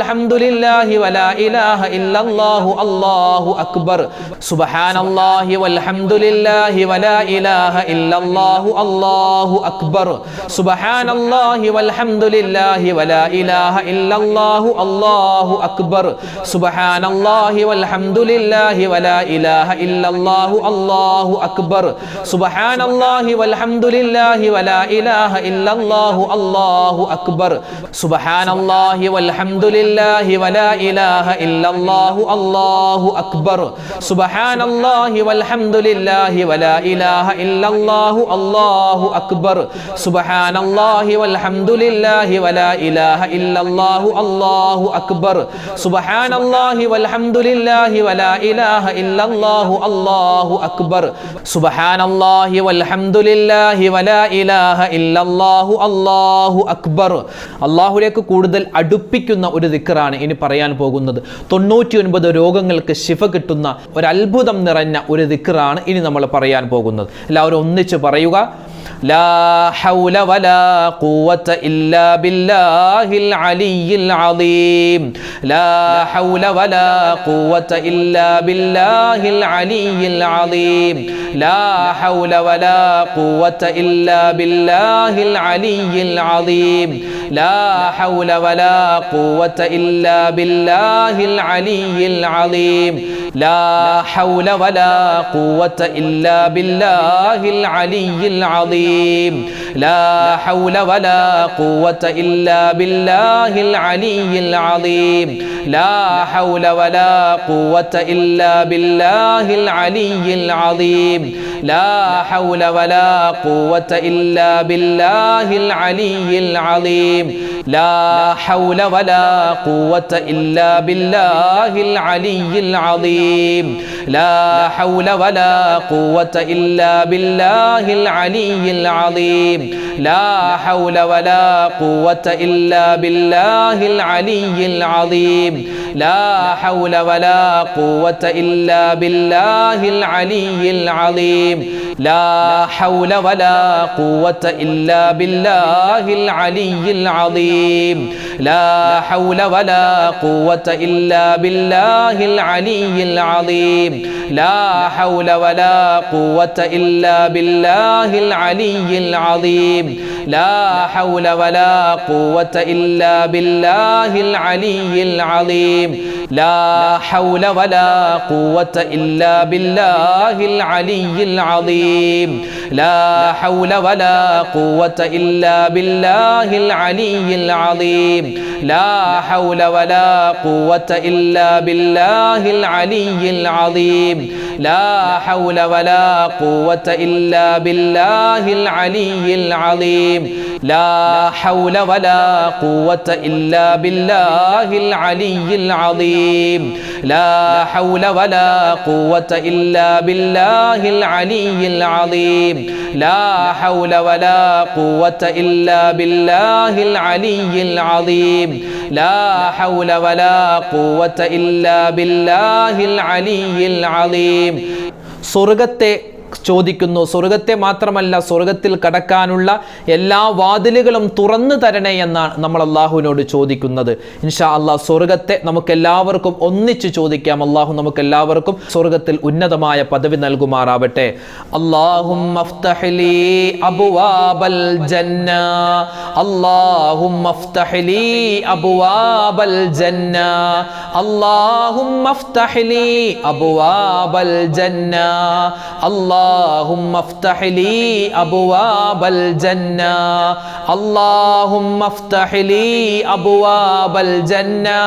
വൽഹംദുലില്ലാഹി വലാ ഇലാഹ ഇല്ലല്ലാഹു അല്ലാഹു അക്ബർ സുബ്ഹാനല്ലാഹി വൽഹംദുലില്ലാഹി വലാ ഇലാഹ ഇല്ലല്ലാഹു അല്ലാഹു അക്ബർ സുബ്ഹാനല്ലാഹി വൽഹംദുലില്ലാഹി വലാ ഇലാഹ ഇല്ലല്ലാഹു അല്ലാഹു അക്ബർ സുബ്ഹാനല്ലാഹി വൽഹംദുലില്ലാഹി വലാ ഇലാഹ ഇല്ലല്ലാഹു അല്ലാഹു അക്ബർ സുബ്ഹാനല്ലാഹി വൽഹംദുലില്ലാഹി വലാ ഇലാഹ ഇല്ലല്ലാഹു അല്ലാഹു അക്ബർ സുബ്ഹാനല്ലാഹി വൽഹംദുലില്ലാഹി വലാ ഇലാഹ ഇല്ലല്ലാഹു അല്ലാഹു അക്ബർ സുബ്ഹാനല്ലാഹി വൽഹംദുലില്ലാഹി വലാ ഇലാഹ ഇല്ലല്ലാഹു അല്ലാഹു അക്ബർ സുബ്ഹാനല്ലാഹി വൽഹംദുലില്ലാഹി വലാ ഇലാഹ ഇല്ലല്ലാഹു അല്ലാഹു അക്ബർ സുബ്ഹാനല്ലാഹി വൽഹംദുലില്ലാഹി വലാ ഇലാഹ ഇല്ലല്ലാഹു അല്ലാഹു അക്ബർ സുബ്ഹാനല്ലാഹി വൽഹംദുലില്ലാഹി വലാ ഇലാഹ ഇല്ലല്ലാഹു അല്ലാഹു അക്ബർ. അല്ലാഹുവിലേക്ക് കൂടുതൽ അടുപ്പിക്കുന്ന ഒരു ദിക്റാണ് ഇനി പറയാൻ പോകുന്നത്. 99 രോഗങ്ങൾക്ക് ശിഫ കിട്ടുന്ന ഒരു അത്ഭുതം നിറഞ്ഞ ഒരു ദിക്റാണ് ഇനി നമ്മൾ പറയാൻ പോകുന്നത്. എല്ലാവരും ഒന്നിച്ച് പറയുക. ലാ ഹൗല വലാ ഖുവത ഇല്ലാ ബില്ലാഹിൽ അലിയിൽ അളീം. ലാ ഹൗല വലാ ഖുവത ഇല്ലാ ബില്ലാഹിൽ അലിയിൽ അളീം. ലാ ഹൗല വലാ ഖുവത ഇല്ലാ ബില്ലാഹിൽ അലിയിൽ അളീം. ലാ ഹൗല വലാ ഖുവത ഇല്ലാ ബില്ലാഹിൽ അലിയിൽ അളീം. ലാ ഹൗല വലാ ഖുവത ഇല്ലാ ബില്ലാഹിൽ അലിയിൽ അളീം. ലാ ഹൗല വലാ ഖുവത ഇല്ലാ ബില്ലാഹിൽ അലിയിൽ അളീം. ലാ ഹൗല വലാ ഖുവത ഇല്ലാ ബില്ലാഹിൽ അലിയിൽ അളീം. ലാ ഹൗല വലാ ഖുവത ഇല്ലാ ബില്ലാഹിൽ അലിയിൽ അളീം. ലാ ഹൗല വലാ ഖുവത ഇല്ലാ ബില്ലാഹിൽ അലിയിൽ അളീം. ലാ ഹൗല വലാ ഖുവത ഇല്ലാ ബില്ലാഹിൽ അലിയിൽ അളീം. ലാ ഹൗല വലാ ഖുവത ഇല്ലാ ബില്ലാഹിൽ അലിയിൽ അളീം. ലാ ഹൗല വലാ ഖുവത ഇല്ലാ ബില്ലാഹിൽ അലിയിൽ അളീം. ലാ ഹൗല വലാ ഖുവത ഇല്ലാ ബില്ലാഹിൽ അലിയിൽ അളീം. ലാ ഹൗല വലാ ഖുവത ഇല്ലാ ബില്ലാഹിൽ അലിയിൽ അളീം. ലാ ഹൗല വലാ ഖുവത ഇല്ലാ ബില്ലാഹിൽ അലിയിൽ അളീം. ലാ ഹൗല വലാ ഖുവത ഇല്ലാ ബില്ലാഹിൽ അലിയിൽ അളീം. ലാ ഹൗല വലാ ഖുവത ഇല്ലാ ബില്ലാഹിൽ അലിയിൽ അളീം. ലാ ഹൗല വലാ ഖുവത ഇല്ലാ ബില്ലാഹിൽ അലിയിൽ അളീം. ലാ ഹൗല വലാ ഖുവത ഇല്ലാ ബില്ലാഹിൽ അലിയിൽ അളീം. ലാ ഹൗല വലാ ഖുവത ഇല്ലാ ബില്ലാഹിൽ അലിയിൽ അളീം. ലാ ഹൗല വലാ ഖുവത ഇല്ലാ ബില്ലാഹിൽ അലിയിൽ അളീം. ലാ ഹൗല വലാ ഖുവത ഇല്ലാ ബില്ലാഹിൽ അലിയിൽ അളീം. ലാ ഹൗല വലാ ഖുവത ഇല്ലാ ബില്ലാഹിൽ അലിയിൽ അളീം. ലാ ഹൗല വലാ ഖുവത ഇല്ലാ ബില്ലാഹിൽ അലിയിൽ അളീം. സ്വർഗത്തെ ചോദിക്കുന്നു. സ്വർഗത്തെ മാത്രമല്ല, സ്വർഗത്തിൽ കടക്കാനുള്ള എല്ലാ വാതിലുകളും തുറന്നു തരണേ എന്നാണ് നമ്മൾ അള്ളാഹുവിനോട് ചോദിക്കുന്നത്. ഇൻഷാ അള്ളാഹ് സ്വർഗത്തെ നമുക്ക് എല്ലാവർക്കും ഒന്നിച്ച് ചോദിക്കാം. അള്ളാഹു നമുക്ക് എല്ലാവർക്കും സ്വർഗത്തിൽ ഉന്നതമായ പദവി നൽകുമാറാവട്ടെ. അല്ലാഹുമ്മ അഫ്തഹ് ലീ അബ്വാബൽ ജന്ന. അല്ലാഹുമ്മ അഫ്തഹ് ലീ അബ്വാബൽ ജന്ന. അല്ലാഹുമ്മ അഫ്തഹ് ലീ അബ്വാബൽ ജന്ന. اللهم افتح لي أبواب الجنة. اللهم افتح لي أبواب الجنة.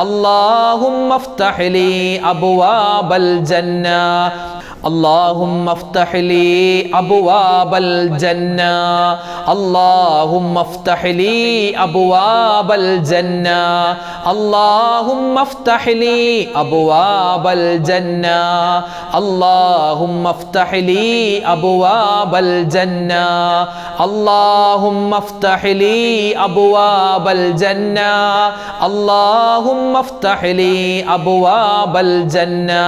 اللهم افتح لي أبواب الجنة. اللهم افتح لي أبواب الجنة. اللهم افتح لي أبواب الجنة. اللهم افتح لي أبواب الجنة. اللهم افتح لي أبواب الجنة. اللهم افتح لي أبواب الجنة. اللهم افتح لي أبواب الجنة.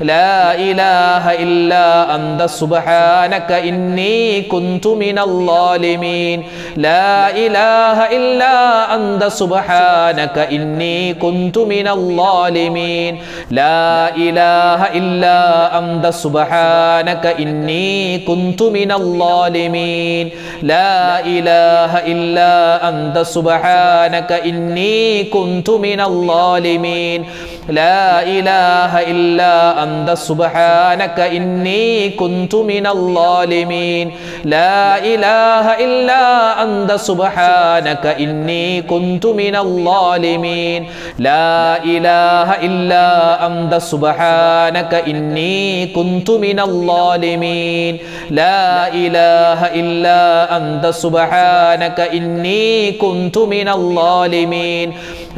لا إله إلا أنت سبحانك إني كنت من الظالمين لا إله إلا أنت سبحانك إني كنت من الظالمين لا إله إلا أنت سبحانك إني كنت من الظالمين لا إله إلا أنت سبحانك إني كنت من الظالمين لا إله إلا أنت سبحانك إني كنت من الظالمين لا إله إلا أنت سبحانك إني كنت من الظالمين لا إله إلا أنت سبحانك إني كنت من الظالمين لا إله إلا أنت سبحانك إني كنت من الظالمين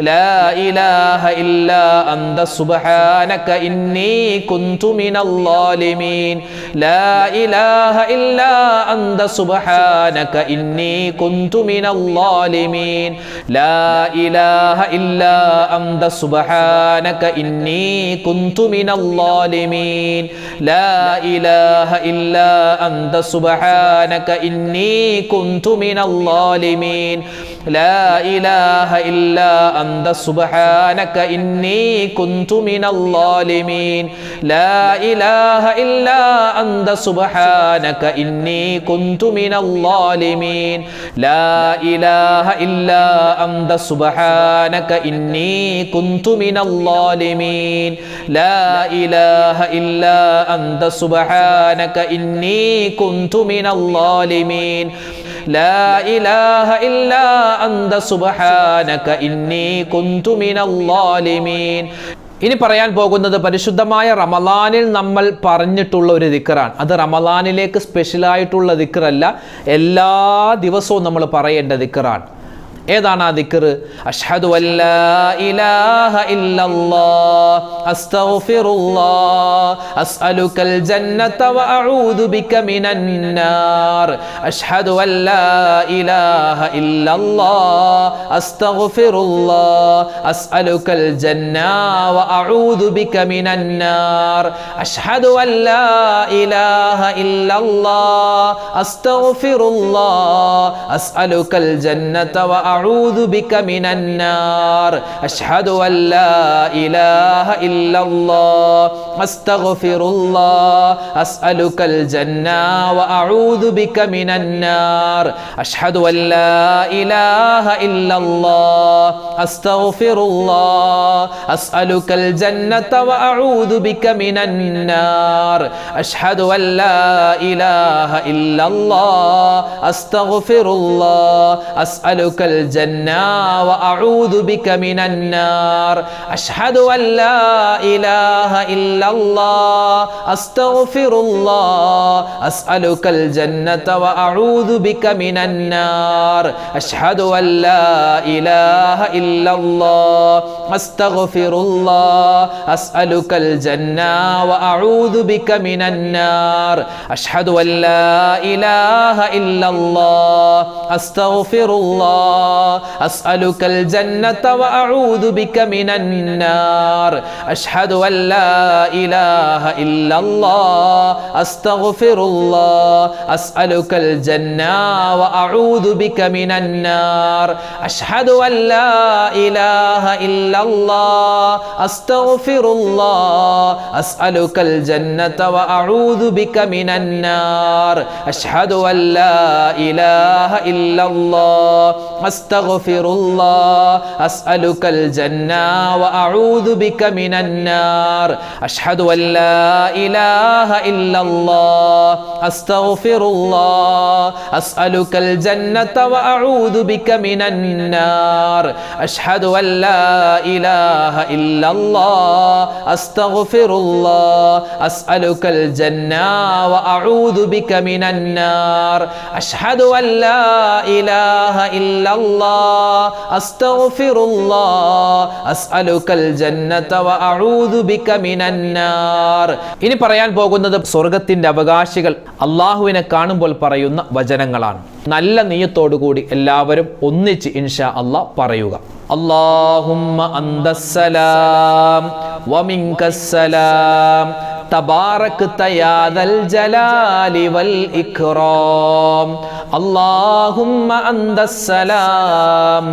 لا إله إلا أنت سبحانك إني كنت من الظالمين لا إله إلا أنت سبحانك إني كنت من الظالمين لا إله إلا أنت سبحانك إني كنت من الظالمين لا إله إلا أنت سبحانك إني كنت من الظالمين لا إله إلا أنت سبحانك إني كنت من الظالمين لا إله إلا أنت سبحانك إني كنت من الظالمين لا إله إلا أنت سبحانك إني كنت من الظالمين لا إله إلا أنت سبحانك إني كنت من الظالمين لا إله إلا أنت سبحانك إني كنت من الظالمين. ഇനി പറയാൻ പോകുന്നത് പരിശുദ്ധമായ റമളാനിൽ നമ്മൾ പറഞ്ഞിട്ടുള്ള ഒരു ദിക്റാണ്. അത് റമളാനിലേക്ക് സ്പെഷ്യലായിട്ടുള്ള ദിക്റല്ല, എല്ലാ ദിവസവും നമ്മൾ പറയേണ്ട ദിക്റാണ്. ഏതാണ് ആ ദിക്ർ? അഷ്ഹദു അല്ലാ ഇലാഹ ഇല്ലല്ലാഹ് അസ്തഗ്ഫിറുല്ലാഹ് അസ്അലുകൽ ജന്നത വഅഊദു ബിക മിനൻ നാർ അഷ്ഹദു അല്ലാ ഇലാഹ ഇല്ലല്ലാഹ് അസ്തഗ്ഫിറുല്ലാഹ് അസ്അലുകൽ ജന്ന വഅഊദു ബിക മിനൻ നാർ അഷ്ഹദു അല്ലാ ഇലാഹ ഇല്ലല്ലാഹ് അസ്തഗ്ഫിറുല്ലാഹ് അസ്അലുകൽ ജന്നത أعوذ بك من النار أشهد أن لا إله إلا الله أستغفر الله أسألك الجنة وأعوذ بك من النار أشهد أن لا إله إلا الله أستغفر الله أسألك الجنة وأعوذ بك من النار أشهد أن لا إله إلا الله أستغفر الله أسألك الجنة وأعوذ بك من النار أشهد أن لا إله إلا الله أستغفر الله أسألك الجنة وأعوذ بك من النار أشهد أن لا إله إلا الله أستغفر الله أسألك الجنة وأعوذ بك من النار أشهد أن لا إله إلا الله أستغفر الله أسألك الجنة وأعوذ بك من النار أشهد أن لا إله إلا الله أستغفر الله أسألك الجنة وأعوذ بك من النار أشهد أن لا إله إلا الله أستغفر الله أسألك الجنة وأعوذ بك من النار أشهد أن لا إله إلا الله أستغفر الله أسألك الجنة وأعوذ بك من النار أشهد أن لا إله إلا الله أستغفر الله أسألك الجنة وأعوذ بك من النار أشهد أن لا إله إلا الله أستغفر الله أسألك الجنة وأعوذ بك من النار أشهد أن لا إله إلا الله أستغفر الله أسألك الجنة وأعوذ بك من النار. ഇനി പറയാൻ പോകുന്നത് സ്വർഗ്ഗത്തിന്റെ അവകാശികൾ അല്ലാഹുവിനെ കാണുമ്പോൾ പറയുന്ന വചനങ്ങളാണ്. നല്ല നിയ്യത്തോടുകൂടി എല്ലാവരും ഒന്നിച്ച് ഇൻഷാ അല്ലാഹ് പറയുക. اللهم أنت السلام ومنك السلام തബാറക്ത യാ ദൽ ജലാലി വൽ ഇക്റാം അല്ലാഹുമ്മ അന്തസ്സലാം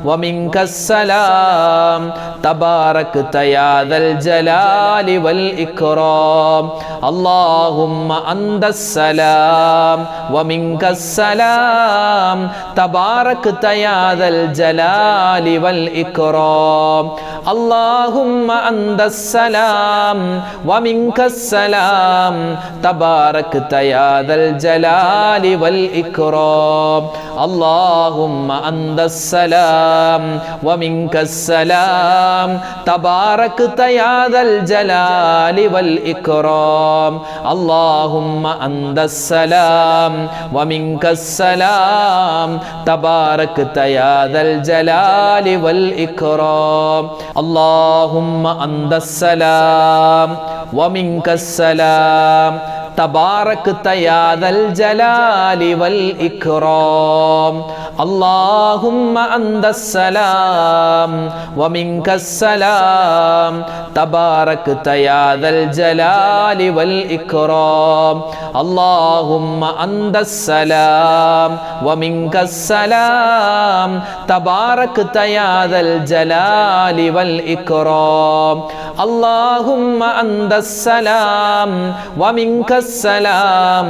വമിൻകസ്സലാം തബാറക്ത യാ ദൽ ജലാലി വൽ ഇക്റാം അല്ലാഹുമ്മ അന്തസ്സലാം വമിൻകസ്സലാം തബാറക്ത യാ ദൽ ജലാലി വൽ ഇക്റാം അല്ലാഹുമ്മ അന്തസ്സലാം വമിൻകസ്സലാം തബാറക്ത യാ ദൽ ജലാലി വൽ ഇക്റാം അല്ലാഹുമ്മ അന്തസ്സലാം വമിൻകസ്സലാം തബാറക്ത യാ ദൽ ജലാലി വൽ ഇക്റാം അല്ലാഹുമ്മ അന്തസ്സലാം വമിൻകസ്സലാം തബാറക്ത യാ ദൽ ജലാലി വൽ ഇക്റാം അല്ലാഹുമ്മ അന്തസ്സലാം വമിൻകസ്സലാം തബാറക്ത യാ ദൽ ജലാലി വൽ ഇക്റാം അല്ലാഹുമ്മ അന്തസ്സലാം വമിൻകസ്സലാം തബാറക്ത യാ ദൽ ജലാലി വൽ ഇക്റാം അല്ലാഹുമ്മ അന്തസ്സലാം വമിൻകസ്സലാം തബാറക്ത യാ ദൽ ജലാലി വൽ ഇക്റാം അല്ലാഹുമ്മ അന്തസ്സലാം വമിൻകസ്സലാം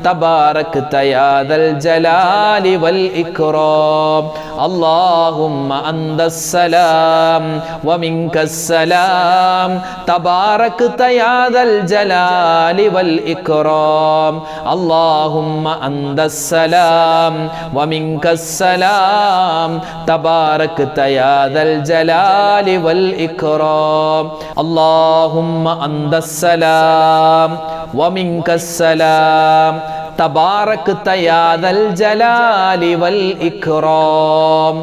തബാറക്ത യാ ദൽ ജലാലി വൽ ഇക്റാം അല്ലാഹുമ്മ അന്തസ്സലാം വമിൻകസ്സലാം തബാറക്ത യാ ദൽ ജലാലി വൽ ഇക്റാം അല്ലാഹുമ്മ അന്തസ്സലാം വമിൻകസ്സലാം തബാറക്ത യാ ദൽ ജലാലി വൽ ഇക്റാം അല്ലാഹുമ്മ അന്തസ്സലാം വമിൻകസ്സലാം തബാറക്ത യാ ദൽ ജലാലി വൽ ഇക്റാം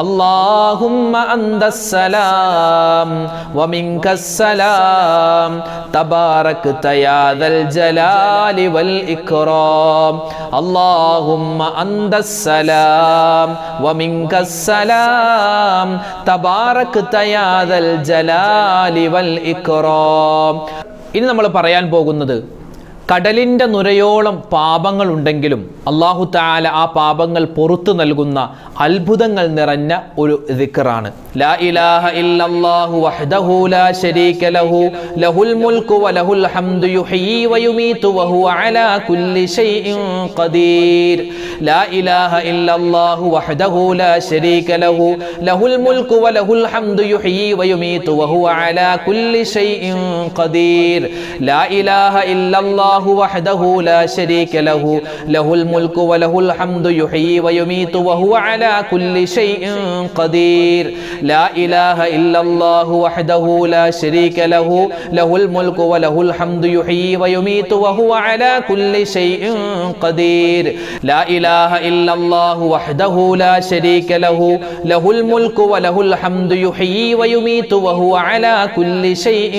അല്ലാഹുമ്മ അന്തസ്സലാം വമിൻകസ്സലാം തബാറക്ത യാ ദൽ ജലാലി വൽ ഇക്റാം അല്ലാഹുമ്മ അന്തസ്സലാം വമിൻകസ്സലാം തബാറക്ത യാ ദൽ ജലാലി വൽ ഇക്റാം. ഇനി നമ്മൾ പറയാൻ പോകുന്നത് കടലിൻ്റെ നുരയോളം പാപങ്ങളുണ്ടെങ്കിലും അല്ലാഹു തആല ആ പാപങ്ങൾ പുറത്തു നൽകുന്ന അത്ഭുതങ്ങൾ നിറഞ്ഞ ഒരു ദിക്റാണ്. ലാ ഇലാഹ ഇല്ലല്ലാഹു വഹ്ദഹു ലാ ശരീക ലഹു ലഹുൽ മുൽക്കു വലഹുൽ ഹംദു യുഹ്യി വയുമീതു വഹുവ അലാ കുല്ലി ഷൈഇൻ ഖദീർ. ലാ ഇലാഹ ഇല്ലല്ലാഹു വഹ്ദഹു ലാ ശരീക ലഹു ലഹുൽ മുൽക്കു വലഹുൽ ഹംദു യുഹ്യി വയുമീതു വഹുവ അലാ കുല്ലി ഷൈഇൻ ഖദീർ. ലാ ഇലാഹ ഇല്ലല്ലാഹു وحده لا شريك له له الملك وله الحمد يحيي ويميت وهو على كل شيء قدير. لا إله إلا الله وحده لا شريك له له الملك وله الحمد يحيي ويميت وهو على كل شيء قدير. لا إله إلا الله وحده لا شريك له له الملك وله الحمد يحيي ويميت وهو على كل شيء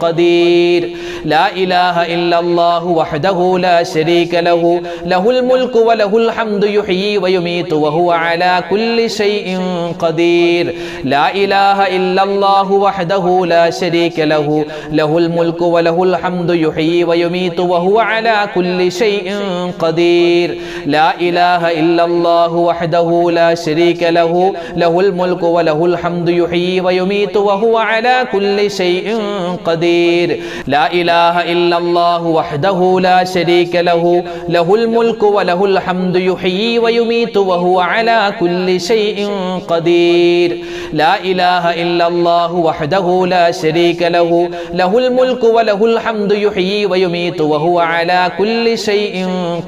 قدير. لا إله إلا الله وحده لا شريك له له الملك وله الحمد يحيي ويميت وهو على كل شيء قدير. لا إله إلا الله وحده لا شريك له له الملك وله الحمد يحيي ويميت وهو على كل شيء قدير. لا إله إلا الله وحده لا شريك له له الملك وله الحمد يحيي ويميت وهو على كل شيء قدير. لا إله إلا الله وحده لا شريك له له الملك وله الحمد يحيي ويميت وهو على كل شيء قدير. لا إله إلا الله وحده لا شريك له له الملك وله الحمد يحيي ويميت وهو على كل شيء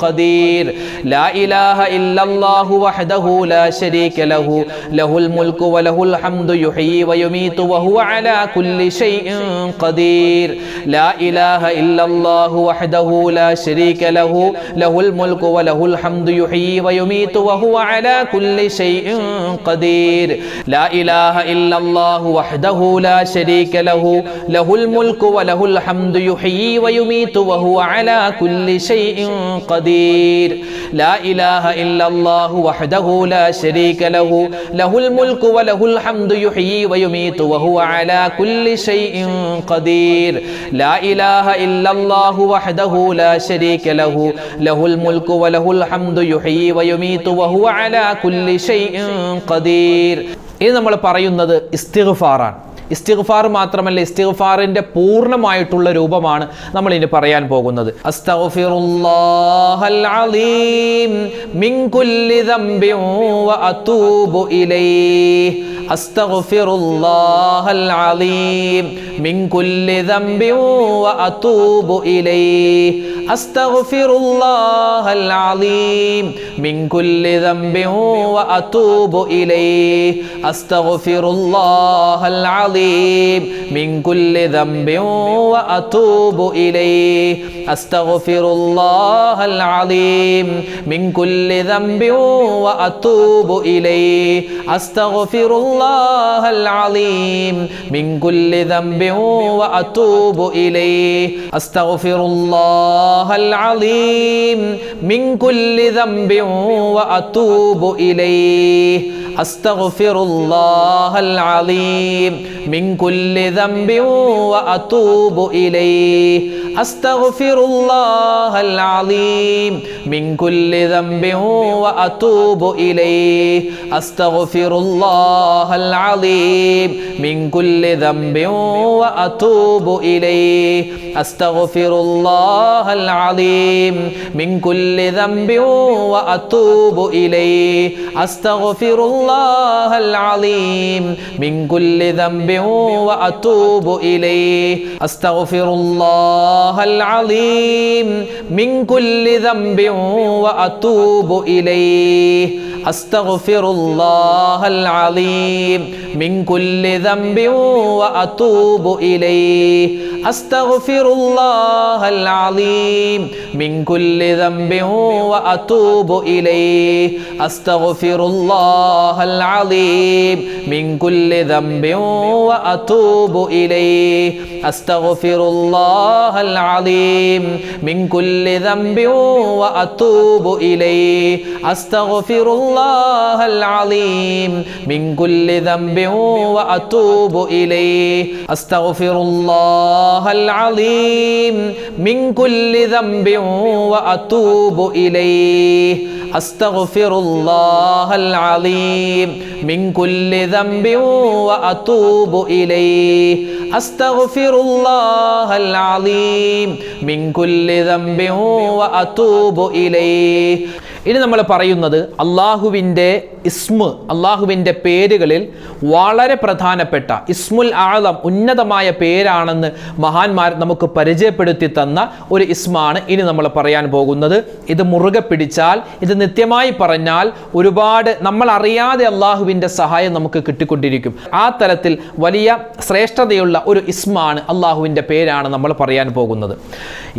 قدير. لا إله إلا الله وحده لا شريك له له الملك وله الحمد يحيي ويميت وهو على كل شيء قدير. لا إله إلا الله وحده وحده لا شريك له له الملك وله الحمد يحيي ويميت وهو على كل شيء قدير لا إله إلا الله وحده لا شريك له له الملك وله الحمد يحيي ويميت وهو على كل شيء قدير لا إله إلا الله وحده لا شريك له له الملك وله الحمد يحيي ويميت وهو على كل شيء قدير لا إله إلا الله وحده لا شريك له له الملك وله الحمد يحيي ويميت وهو على كل شيء قدير ഇത് നമ്മൾ പറയുന്നത് ഇസ്തിഗ്ഫാറാണ്. ഇസ്തിഗ്ഫാർ മാത്രമല്ല, ഇസ്തിഗ്ഫാറിന്റെ പൂർണ്ണമായിട്ടുള്ള രൂപമാണ് നമ്മൾ ഇനി പറയാൻ പോകുന്നത്. അസ്തഗ്ഫിറുല്ലാഹൽ അലീം മിൻ കുല്ലി ദംബിൻ വ അതൂബു ഇലൈഹി അസ്തഗ്ഫിറുല്ലാഹൽ അലീം മിൻ കുല്ലി ദംബിൻ വ അതൂബു ഇലൈഹി അസ്തഗ്ഫിറുല്ലാഹൽ അലീം മിൻ കുല്ലി ദംബിൻ വ അതൂബു ഇലൈഹി അസ്തഗ്ഫിറുല്ലാഹൽ അലീം മിൻ കുല്ലി ദംബിൻ വ അതൂബു ഇലൈഹി അസ്തഗ്ഫിറുല്ലാഹൽ അലീം മിൻ കുല്ലി ദംബിൻ വ അതൂബു ഇലൈഹി അസ്തഗ്ഫിറുല്ലാഹൽ അലീം മിൻ കുല്ലി ദംബിൻ വ അതൂബു ഇലൈഹി അസ്തഗ്ഫിറുല്ലാഹൽ അലീം മിൻ കുല്ലി ദംബിൻ വ അതൂബു ഇലൈഹി അസ്തഗ്ഫിറുല്ലാഹൽ അലീം മിൻ കുല്ലി ദംബിൻ വ അതൂബു ഇലൈഹി അസ്തഗ്ഫിറുല്ലാഹൽ അലീം മിൻ കുല്ലി ദംബിൻ വ അതൂബു ഇലൈഹി അസ്തഗ്ഫിറുല്ലാഹൽ അലീം മിൻ കുല്ലി ദംബിൻ വ അതൂബു ഇലൈഹി അസ്തഗ്ഫിറുല്ലാഹൽ അലീം മിൻ കുല്ലി ദംബിൻ വ അതൂബു ഇലൈഹി അസ്തഗ്ഫിറുല്ലാഹൽ അലീം മിൻ കുല്ലി ദംബിൻ വ അതൂബു ഇലൈഹി അസ്തഗ്ഫിറുല്ലാഹൽ അലീം മിൻ കുല്ലി ദംബിൻ വ അതൂബു ഇലൈഹി അസ്തഗ്ഫിറുല്ലാഹൽ അലീം മിൻ കുല്ലി ദംബിൻ വ അതൂബു ഇലൈഹി അസ്തഗ്ഫിറുല്ലാഹൽ അലീം മിൻ കുല്ലി ദംബിൻ വ അതൂബു ഇലൈഹി അസ്തഗ്ഫിറുല്ലാഹൽ അലീം മിൻ കുല്ലി ദംബിൻ വ അതൂബു ഇലൈഹി അസ്തഗ്ഫിറുല്ലാഹൽ അലീം മിൻ കുല്ലി ദംബിൻ വ അതൂബു ഇലൈഹി അസ്തഗ്ഫിറുല്ലാഹൽ അലീം മിൻ കുല്ലി ദംബിൻ വ അതൂബു ഇലൈഹി അസ്തഗ്ഫിറുല്ലാഹൽ അലീം മിൻ കുല്ലി ദംബിൻ വ അതൂബു ഇലൈഹി അസ്തഗ്ഫിറുല്ലാഹൽ അലീം മിൻ കുല്ലി ദംബിൻ വ അതൂബു ഇലൈഹി അസ്തഗ്ഫിറുല്ലാഹൽ അലീം മിൻ കുല്ലി ദംബിൻ വ അതൂബു ഇലൈഹി. ഇനി നമ്മൾ പറയുന്നത് അള്ളാഹുവിൻ്റെ ഇസ്മ, അള്ളാഹുവിൻ്റെ പേരുകളിൽ വളരെ പ്രധാനപ്പെട്ട ഇസ്മുൽ ആളം, ഉന്നതമായ പേരാണെന്ന് മഹാന്മാർ നമുക്ക് പരിചയപ്പെടുത്തി തന്ന ഒരു ഇസ്മാണ് ഇനി നമ്മൾ പറയാൻ പോകുന്നത്. ഇത് മുറുകെ പിടിച്ചാൽ, ഇത് നിത്യമായി പറഞ്ഞാൽ ഒരുപാട് നമ്മൾ അറിയാതെ അള്ളാഹുവിൻ്റെ സഹായം നമുക്ക് കിട്ടിക്കൊണ്ടിരിക്കും. ആ തരത്തിൽ വലിയ ശ്രേഷ്ഠതയുള്ള ഒരു ഇസ്മാണ്, അള്ളാഹുവിൻ്റെ പേരാണ് നമ്മൾ പറയാൻ പോകുന്നത്.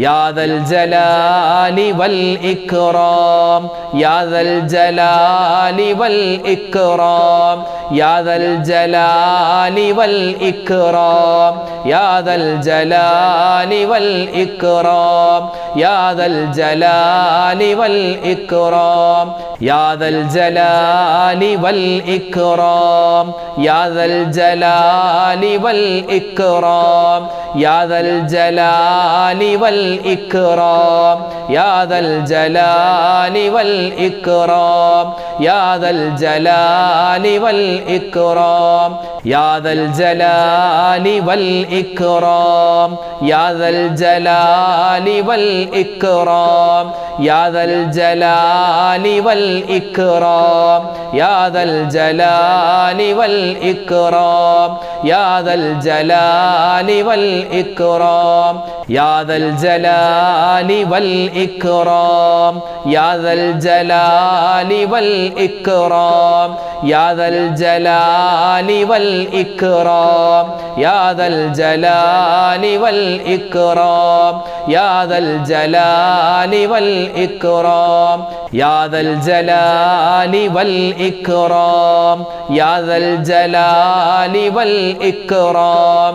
യാദൽ ജലാലി വൽ ഇക്റാം യാദൽ ജലാലി വൽ ഇക്റാം യാദൽ ജലാലി വൽ ഇക്റാം യാദൽ ജലാലി വൽ ഇക്റാം യാദൽ ജലാലി വൽ ഇക്റാം യാദൽ ജലാലി വൽ ഇക്റാം യാദൽ ജലാലി വൽ ഇക്റാം യാദൽ ജലാലി വൽ ഇക്റാം യാദൽ ജലാലി വൽ ഇക്റാം യാദൽ ജലാലി വൽ ഇക്റാം യാദൽ ജലാലി വൽ ഇക്റാം യാദൽ ജലാലി വൽ ഇക്റാം യാദൽ ജലാലി വൽ ഇക്റാം യാദൽ ജലാലി വൽ ഇക്റാം യാദൽ ജലാലി വൽ ഇക്റാം യാദൽ ജലാലി വൽ ഇക്റാം യാദൽ الجلال والإكرام يا ذا الجلال والإكرام يا ذا الجلال والإكرام يا ذا الجلال والإكرام يا ذا الجلال والإكرام يا ذا الجلال والإكرام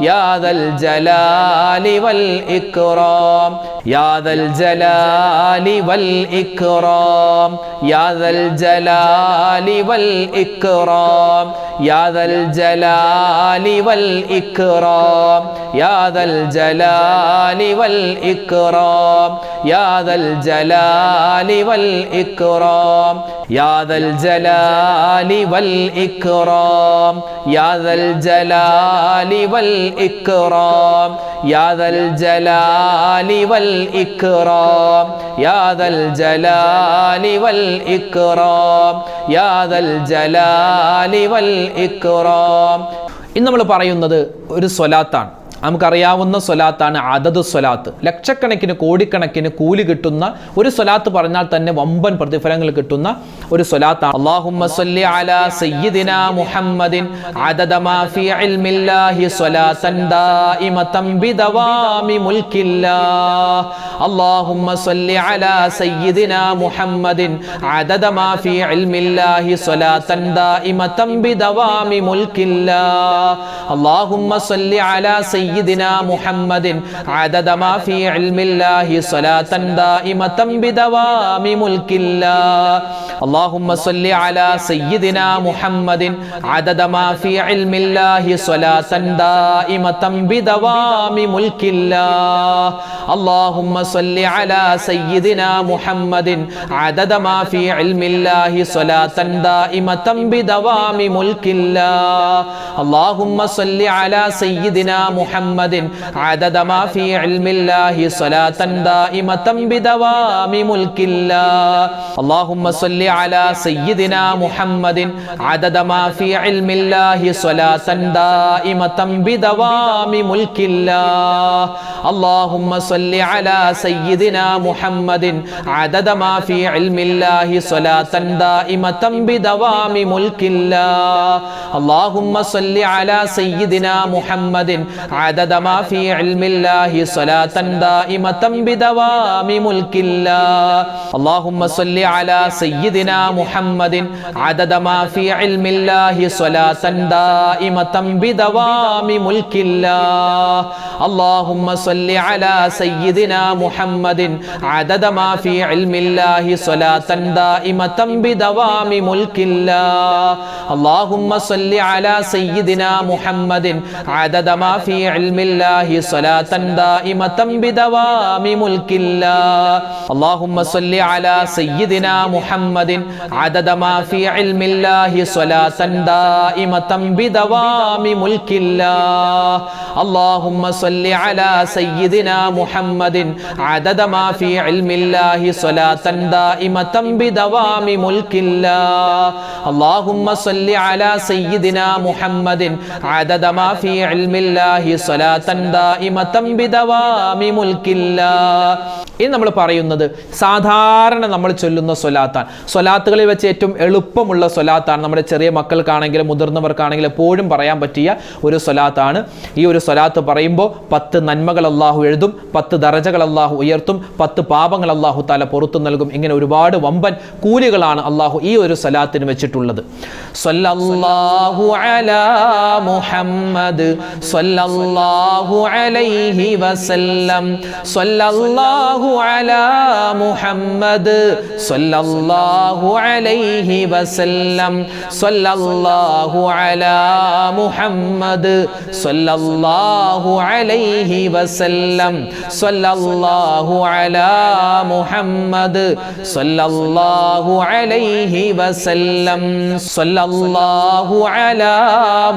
يا ذا الجلال والإكرام يا ذا الجلال والإكرام يا ذا الجلال والإكرام يا ذا الجلال والإكرام يا ذا الجلال والإكرام يا ذا الجلال والإكرام يا ذا الجلال والإكرام يا ذا الجلال والإكرام يا ذا الجلال والإكرام يا ذا الجلال والإكرام يا ذا الجلال والإكرام. ഇന്ന് നമ്മൾ പറയുന്നത് ഒരു സ്വലാത്താണ്. നമുക്കറിയാവുന്ന സ്വലാത്താണ് അദദ് സ്വലാത്ത്. ലക്ഷക്കണക്കിന് കോടിക്കണക്കിന് കൂലി കിട്ടുന്ന ഒരു സ്വലാത്ത് പറഞ്ഞാൽ തന്നെ വമ്പൻ പ്രതിഫലങ്ങൾ കിട്ടുന്ന ഒരു സ്വലാത്താണ്. അല്ലാഹുമ്മ സ്വല്ലി അലാ സയ്യിദിനാ മുഹമ്മദിൻ അദദ മാ ഫീ ഇൽമില്ലാഹി സ്വലാത്തൻ ദായിമതൻ ബിദവാമി മുൽക്കില്ലാഹ്. അല്ലാഹുമ്മ സ്വല്ലി അലാ സയ്യിദിനാ മുഹമ്മദിൻ അദദ മാ ഫീ ഇൽമില്ലാഹി സ്വലാത്തൻ ദായിമതൻ ബിദവാമി മുൽക്കില്ലാഹ്. അല്ലാഹുമ്മ സ്വല്ലി അലാ سيدنا محمد عدد ما في علم الله صلاة دائمة بدوام ملك الله. اللهم صل على سيدنا محمد عدد ما في علم الله صلاة دائمة بدوام ملك الله. اللهم صل على سيدنا محمد عدد ما في علم الله صلاة دائمة بدوام ملك الله. اللهم صل على سيدنا محمد عدد ما في علم الله صلاة دائمة بدوام ملك الله. اللهم صل على سيدنا محمد عدد ما في علم الله صلاة دائمة بدوام ملك الله. اللهم صل على سيدنا محمد عدد ما في علم الله صلاة دائمة بدوام ملك الله. اللهم صل على سيدنا محمد عدد ما في علم الله صلاة دائمة بدوام ملك الله. اللهم صل على سيدنا محمد عدد ما في علم الله صلاة دائمة بدوام ملك الله. اللهم صل على سيدنا محمد عدد ما في علم الله صلاة دائمة بدوام ملك الله. اللهم صل على سيدنا محمد عدد ما في علم الله صلاة دائمة بدوام ملك الله. اللهم صل على سيدنا محمد عدد ما في علم الله صلاة دائمة بدوام ملك الله. اللهم صل على سيدنا محمد عدد ما في علم الله صلاة دائمة بدوام ملك الله. اللهم صل على سيدنا محمد عدد ما في علم الله صلاة دائمة بدوام ملك الله. ഇനി നമ്മൾ പറയുന്നത് സാധാരണ നമ്മൾ ചൊല്ലുന്ന സ്വലാത്താണ്. സ്വലാത്തുകളിൽ വെച്ച് ഏറ്റവും എളുപ്പമുള്ള സ്വലാത്താണ്. നമ്മുടെ ചെറിയ മക്കൾക്കാണെങ്കിലും മുതിർന്നവർക്കാണെങ്കിലും എപ്പോഴും പറയാൻ പറ്റിയ ഒരു സ്വലാത്താണ്. ഈ ഒരു സ്വലാത്ത് പറയുമ്പോൾ 10 നന്മകൾ അല്ലാഹു എഴുതും, 10 ദറജകൾ അല്ലാഹു ഉയർത്തും, 10 പാപങ്ങൾ അല്ലാഹു തആല പുറത്തു നൽകും. ഇങ്ങനെ ഒരുപാട് വമ്പൻ കൂലികളാണ് അല്ലാഹു ഈ ഒരു സ്വലാത്തിന് വെച്ചിട്ടുള്ളത്. സ്വല്ലല്ലാഹു അലാ മുഹമ്മദ് സ്വല്ലല്ലാഹു അലൈഹി വസല്ലം സ്വല്ലല്ലാഹു അലാ മുഹമ്മദ് സ്വല്ലല്ലാഹു അലൈഹി വസല്ലം സ്വല്ലല്ലാഹു അലാ മുഹമ്മദ് സ്വല്ലല്ലാഹു അലൈഹി വസല്ലം സ്വല്ലല്ലാഹു അലാ മുഹമ്മദ് സ്വല്ലല്ലാഹു അലൈഹി വസല്ലം സ്വല്ലല്ലാഹു അലാ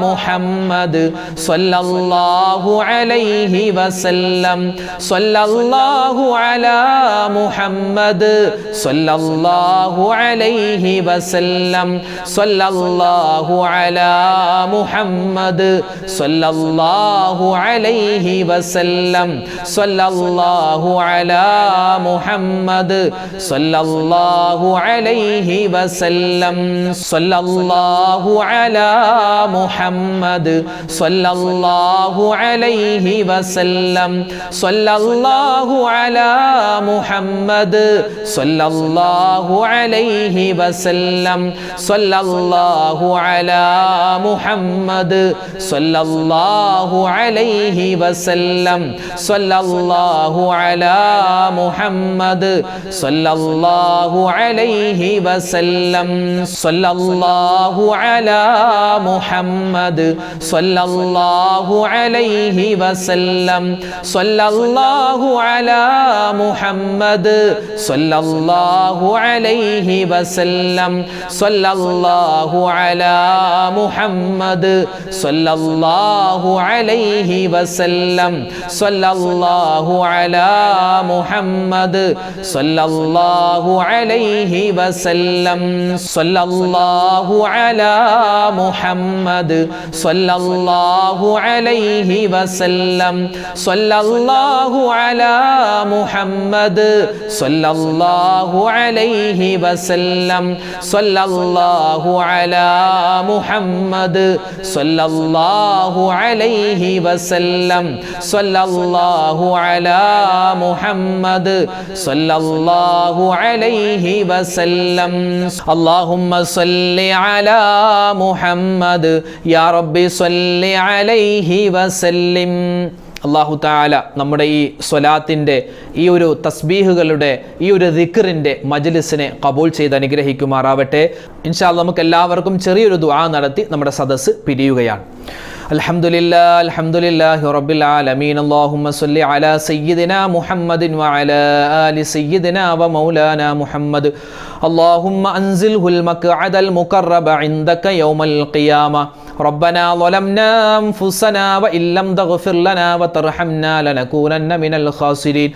മുഹമ്മദ് സ്വല്ലല്ലാഹു സ്വല്ലല്ലാഹു അലൈഹി വസല്ലം സ്വല്ലല്ലാഹു അലാ മുഹമ്മദ് സ്വല്ലല്ലാഹു അലൈഹി വസല്ലം സ്വല്ലല്ലാഹു അലാ മുഹമ്മദ് സ്വല്ലല്ലാഹു അലൈഹി വസല്ലം സ്വല്ലല്ലാഹു അലാ മുഹമ്മദ് സ്വല്ലല്ലാഹു അലൈഹി വസല്ലം സ്വല്ലല്ലാഹു അലാ മുഹമ്മദ് സ്വല്ലല്ലാഹു അലൈഹി വസല്ലം സ്വല്ലല്ലാഹു അലാ മുഹമ്മദ് സ്വല്ലല്ലാഹു അലൈഹി വസല്ലം സ്വല്ലല്ലാഹു അലാ മുഹമ്മദ് സ്വല്ലല്ലാഹു അലൈഹി വസല്ലം സ്വല്ലല്ലാഹു അലാ മുഹമ്മദ് സ്വല്ലല്ലാഹു അലൈഹി വസല്ലം സ്വല്ലല്ലാഹു അലാ മുഹമ്മദ് സ്വല്ലല്ലാഹു അലൈഹി വസല്ലം സ്വല്ലല്ലാഹു അലാ മുഹമ്മദ് സ്വല്ലല്ലാഹു അലൈഹി വസല്ലം സ്വല്ലല്ലാഹു അലാ മുഹമ്മദ് സ്വല്ലല്ലാഹു അലൈഹി വസല്ലം സ്വല്ലല്ലാഹു അലാ മുഹമ്മദ് സ്വല്ലല്ലാഹു അലൈഹി വസല്ലം സ്വല്ലല്ലാഹു അലാ മുഹമ്മദ് സ്വല്ലല്ലാഹു അലൈഹി വസല്ലം സ്വല്ലല്ലാഹു അലാ മുഹമ്മദ് സ്വല്ലല്ലാഹു അലൈഹി വസല്ലം സ്വല്ലല്ലാഹു അലാ മുഹമ്മദ് സ്വല്ലല്ലാഹു അലൈഹി വസല്ലം സ്വല്ലല്ലാഹു അലാ മുഹമ്മദ് സ്വല്ലല്ലാഹു അലൈഹി വസല്ലം അല്ലാഹുമ്മ സ്വല്ലി അലാ മുഹമ്മദ് യാ റബ്ബി സ്വല്ലി അലൈഹി വസല്ലിം. അല്ലാഹു തആല നമ്മുടെ ഈ സ്വലാത്തിൻ്റെ ഈ ഒരു തസ്ബീഹുകളുടെ ഈ ഒരു ദിക്റിൻ്റെ മജ്ലിസിനെ ഖബൂൽ ചെയ്ത് അനുഗ്രഹിക്കുമാറാവട്ടെ. ഇൻഷാ അല്ലാഹ് നമുക്ക് എല്ലാവർക്കും ചെറിയൊരു ദുആ നടത്തി നമ്മുടെ സദസ്സ് പിരിയുകയാണ്. അൽഹംദുലില്ലാഹി റബ്ബിൽ ആലമീൻ. അല്ലാഹുമ്മ സ്വല്ലി അലാ സയ്യിദിനാ മുഹമ്മദിൻ വഅലാ ആലി സയ്യിദിനാ വമൗലാനാ മുഹമ്മദ്. അല്ലാഹുമ്മ അൻസിൽഹുൽ മഖ്അദൽ മുഖറബ ഇൻദക യൗമൽ ഖിയാമ. റബ്ബനാ ളലംനാ അൻഫുസനാ വഇൻ ലം തഗ്ഫിർ ലനാ വതർഹംനാ ലനകൂനന്ന മിനൽ ഖാസിരീൻ.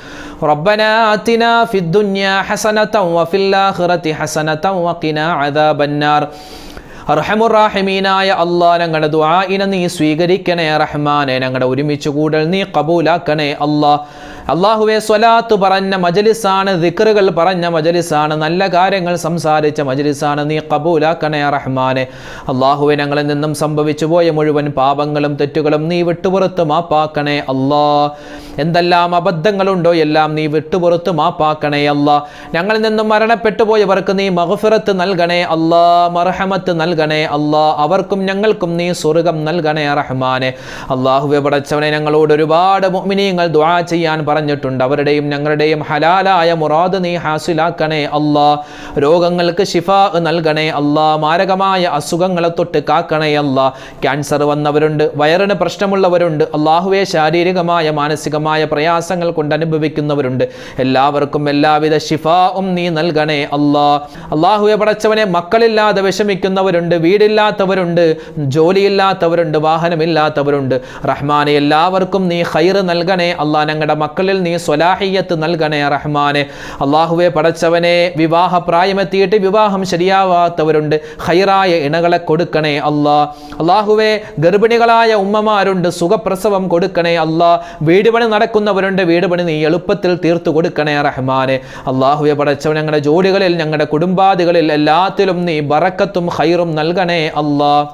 റബ്ബനാ ആതിനാ ഫിദ് ദുനിയാ ഹസനതൻ വഫിൽ ആഖിറതി ഹസനതൻ വഖിനാ അദാബന്നാർ. അർഹമുറാഹിമീനായ അല്ലാഹ്, ഞങ്ങളുടെ ദുആഇനെ നീ സ്വീകരിക്കണേ റഹ്മാനെ. ഞങ്ങളുടെ ഒരുമിച്ച് കൂടൽ നീ ഖബൂലാക്കണേ അല്ലാഹ്. അല്ലാഹുവേ, സ്വലാത്ത് പറഞ്ഞ മജ്ലിസാണ്, ദിക്റുകൾ പറഞ്ഞ മജ്ലിസാണ്, നല്ല കാര്യങ്ങൾ സംസാരിച്ച മജ്ലിസാണ്, നീ ഖബൂലാക്കണേ റഹ്മാനെ. അല്ലാഹുവേ, ഞങ്ങളിൽ നിന്നും സംഭവിച്ചു പോയ മുഴുവൻ പാപങ്ങളും തെറ്റുകളും നീ വിട്ടുപുറത്ത് മാപ്പാക്കണേ അല്ലാഹ്. എന്തെല്ലാം അബദ്ധങ്ങളുണ്ടോ എല്ലാം നീ വിട്ടുപുറത്ത് മാപ്പാക്കണേ അല്ലാഹ്. ഞങ്ങളിൽ നിന്നും മരണപ്പെട്ടു പോയവർക്ക് നീ മഗ്ഫിറത്ത് നൽകണേ അല്ലാഹ്, മർഹമത്ത് നൽകണേ അല്ലാഹ്. അവർക്കും ഞങ്ങൾക്കും നീ സ്വർഗ്ഗം നൽകണേ റഹ്മാനെ. അല്ലാഹുവേ പടച്ചവനെ, ഞങ്ങളോട് ഒരുപാട് മുഅ്മിനീങ്ങൾ ദുആ ചെയ്യാൻ പറഞ്ഞിട്ടുണ്ട്. അവരുടെയും ഞങ്ങളുടെയും ഹലാലായ മുറാദ് നീ ഹാസിലാക്കണേ അല്ലാഹ്. രോഗങ്ങൾക്ക് ശിഫാ നൽകണേ അല്ലാഹ്. മാരകമായ അസുഖങ്ങളെ തൊട്ട് കാക്കണേ അല്ലാഹ്. ക്യാൻസർ വന്നവരുണ്ട്, വയറിന് പ്രശ്നമുള്ളവരുണ്ട്, അല്ലാഹുവേ ശാരീരികമായ മാനസികമായ പ്രയാസങ്ങൾ കൊണ്ട് അനുഭവിക്കുന്നവരുണ്ട്. എല്ലാവർക്കും എല്ലാവിധ ശിഫാഉം നീ നൽകണേ അല്ലാഹ്. അല്ലാഹുവേ പടച്ചവനെ, മക്കളില്ലാതെ വിഷമിക്കുന്നവരുണ്ട്, വീടില്ലാത്തവരുണ്ട്, ജോലിയില്ലാത്തവരുണ്ട്, വാഹനമില്ലാത്തവരുണ്ട്. റഹ്മാനെ, എല്ലാവർക്കും നീ ഖൈർ നൽകണേ അല്ലാഹ്. ഞങ്ങളുടെ മക്കളിൽ നീ സ്വലാഹിയത്ത് നൽകണേ റഹ്മാനെ. അല്ലാഹുവേ പടച്ചവനെ, വിവാഹ പ്രായമെത്തിയിട്ട് വിവാഹം ശരിയാവാത്തവരുണ്ട്, ഖൈറായ ഇണകളെ കൊടുക്കണേ അല്ലാഹ്. അല്ലാഹുവേ, ഗർഭിണികളായ ഉമ്മമാരുണ്ട്, സുഖപ്രസവം കൊടുക്കണേ അല്ലാഹ്. വീട് പണി നടക്കുന്നവരുണ്ട്, വീട് പണി നീ എളുപ്പത്തിൽ തീർത്തു കൊടുക്കണേ റഹ്മാനെ. അല്ലാഹുവേ പടച്ചവൻ, ഞങ്ങളുടെ ജോലികളിൽ ഞങ്ങളുടെ കുടുംബാദികളിൽ എല്ലാത്തിലും നീ ബറക്കത്തും ഖൈറും നൽകണേ അല്ലാഹ്.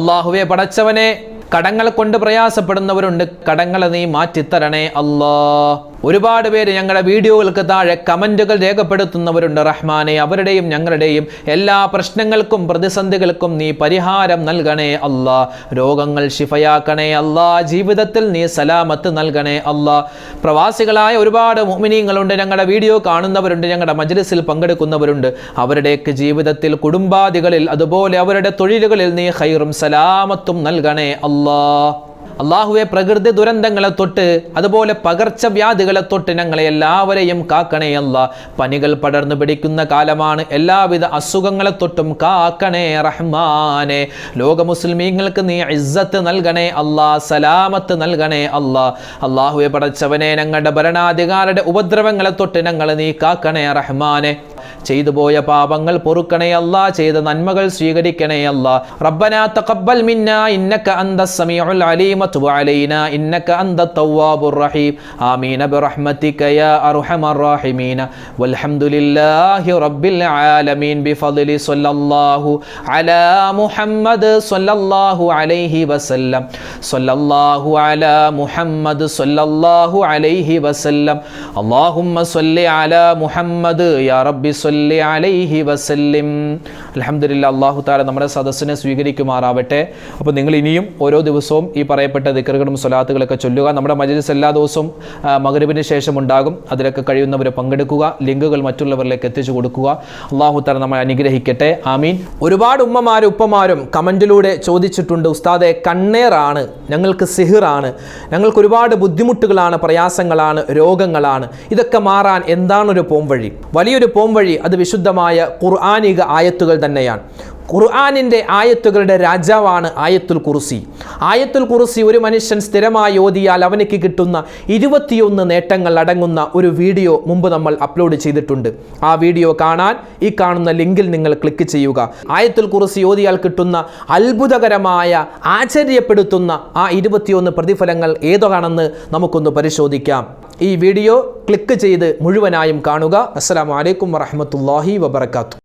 അല്ലാഹുവേ പടച്ചവനെ, കടങ്ങൾ കൊണ്ട് പ്രയാസപ്പെടുന്നവരുണ്ട്, കടങ്ങളെ നീ മാറ്റിത്തരണേ അല്ലാഹ്. ഒരുപാട് പേര് ഞങ്ങളുടെ വീഡിയോകൾക്ക് താഴെ കമന്റുകൾ രേഖപ്പെടുത്തുന്നവരുണ്ട് റഹ്മാനെ. അവരുടെയും ഞങ്ങളുടെയും എല്ലാ പ്രശ്നങ്ങൾക്കും പ്രതിസന്ധികൾക്കും നീ പരിഹാരം നൽകണേ അല്ലാഹ്. രോഗങ്ങൾ ശിഫയാക്കണേ അല്ലാഹ്. ജീവിതത്തിൽ നീ സലാമത്ത് നൽകണേ അല്ലാഹ്. പ്രവാസികളായ ഒരുപാട് മുഅ്മിനീങ്ങളുണ്ട്, ഞങ്ങളുടെ വീഡിയോ കാണുന്നവരുണ്ട്, ഞങ്ങളുടെ മജ്ലിസിൽ പങ്കെടുക്കുന്നവരുണ്ട്. അവരുടെയൊക്കെ ജീവിതത്തിൽ, കുടുംബാദികളിൽ, അതുപോലെ അവരുടെ തൊഴിലുകളിൽ നീ ഖൈറും സലാമത്തും നൽകണേ അല്ലാഹ്. അള്ളാഹുവെ പ്രകൃതി ദുരന്തങ്ങളെ തൊട്ട് അതുപോലെ പകർച്ചവ്യാധികളെ തൊട്ട് ഞങ്ങളെ എല്ലാവരെയും കാക്കണേ അല്ലാ. പനികൾ പടർന്നു പിടിക്കുന്ന കാലമാണ്, എല്ലാവിധ അസുഖങ്ങളെ തൊട്ടും കാക്കണേ റഹ്മാനെ. ലോക മുസ്ലിമീങ്ങൾക്ക് നീ ഇസ്സത്ത് നൽകണേ അല്ലാ, സലാമത്ത് നൽകണേ അല്ലാ. അള്ളാഹുവെ പടച്ചവനെ, ഞങ്ങളുടെ ഭരണാധികാരിയുടെ ഉപദ്രവങ്ങളെ തൊട്ട് ഞങ്ങളെ നീ കാക്കണേ റഹ്മാനെ. ചെയ്തു പോയ പാപങ്ങൾ പൊറുക്കണേ അല്ലാ, ചെയ്ത നന്മകൾ സ്വീകരിക്കണേ അല്ലാ. റബ്ബനാ തഖബ്ബൽ മിന്നാ ഇന്നക അന്തസ് സമീഉൽ അലീം വതുബ് അലൈനാ ഇന്നക അന്തത് തവ്വാബുർ റഹീം. ആമീൻ ബിറഹ്മതിക യാ അർഹമർ റഹീമീൻ. വൽഹംദുലില്ലാഹി റബ്ബിൽ ആലമീൻ ബിഫദ്ലി സ്വല്ലല്ലാഹു അലാ മുഹമ്മദ് സ്വല്ലല്ലാഹു അലൈഹി വസല്ലം. സ്വല്ലല്ലാഹു അലാ മുഹമ്മദ് സ്വല്ലല്ലാഹു അലൈഹി വസല്ലം. അല്ലാഹുമ്മ സ്വല്ലി അലാ മുഹമ്മദ് യാ റബ്ബി സ്വല്ലി അലൈഹി വസല്ലിം. അൽഹംദുലില്ലാഹ്, അല്ലാഹു തആല നമ്മുടെ സദസ്സിനെ സ്വീകരിക്കുമാറാവട്ടെ. അപ്പോൾ നിങ്ങൾ ഇനിയും ഓരോ ദിവസവും ഈ പറയപ്പെട്ട ദിക്റുകളും സ്വലാത്തുകളൊക്കെ ചൊല്ലുക. നമ്മുടെ മജ്‌ലിസ് എല്ലാ ദിവസവും മഗ്‌രിബിന് ശേഷം ഉണ്ടാകും. അതിലൊക്കെ കഴിയുന്നവർ പങ്കെടുക്കുക, ലിങ്കുകൾ മറ്റുള്ളവരിലേക്ക് എത്തിച്ചു കൊടുക്കുക. അല്ലാഹു തആല നമ്മളെ അനുഗ്രഹിക്കട്ടെ, ആമീൻ. ഒരുപാട് ഉമ്മമാരും ഉപ്പമാരും കമന്റിലൂടെ ചോദിച്ചിട്ടുണ്ട്, ഉസ്താദെ കണ്ണേറാണ്, ഞങ്ങൾക്ക് സിഹിറാണ്, ഞങ്ങൾക്ക് ഒരുപാട് ബുദ്ധിമുട്ടുകളാണ്, പ്രയാസങ്ങളാണ്, രോഗങ്ങളാണ്, ഇതൊക്കെ മാറാൻ എന്താണൊരു പോംവഴി? വലിയൊരു പോംവഴി അത് വിശുദ്ധമായ ഖുർആനിക ആയത്തുകൾ തന്നെയാണ്. ഖുർആനിൻ്റെ ആയത്തുകളുടെ രാജാവാണ് ആയത്തുൽ കുർസി. ആയത്തുൽ കുർസി ഒരു മനുഷ്യൻ സ്ഥിരമായി ഓതിയാൽ അവനക്ക് കിട്ടുന്ന 21 നേട്ടങ്ങൾ അടങ്ങുന്ന ഒരു വീഡിയോ മുമ്പ് നമ്മൾ അപ്ലോഡ് ചെയ്തിട്ടുണ്ട്. ആ വീഡിയോ കാണാൻ ഈ കാണുന്ന ലിങ്കിൽ നിങ്ങൾ ക്ലിക്ക് ചെയ്യുക. ആയത്തുൽ കുർസി ഓതിയാൽ കിട്ടുന്ന അത്ഭുതകരമായ, ആശ്ചര്യപ്പെടുത്തുന്ന ആ 21 പ്രതിഫലങ്ങൾ ഏതാണെന്ന് നമുക്കൊന്ന് പരിശോധിക്കാം. ഈ വീഡിയോ ക്ലിക്ക് ചെയ്ത് മുഴുവനായും കാണുക. അസ്സലാമു അലൈക്കും വറഹ്മത്തുള്ളാഹി വബറകാതുഹു.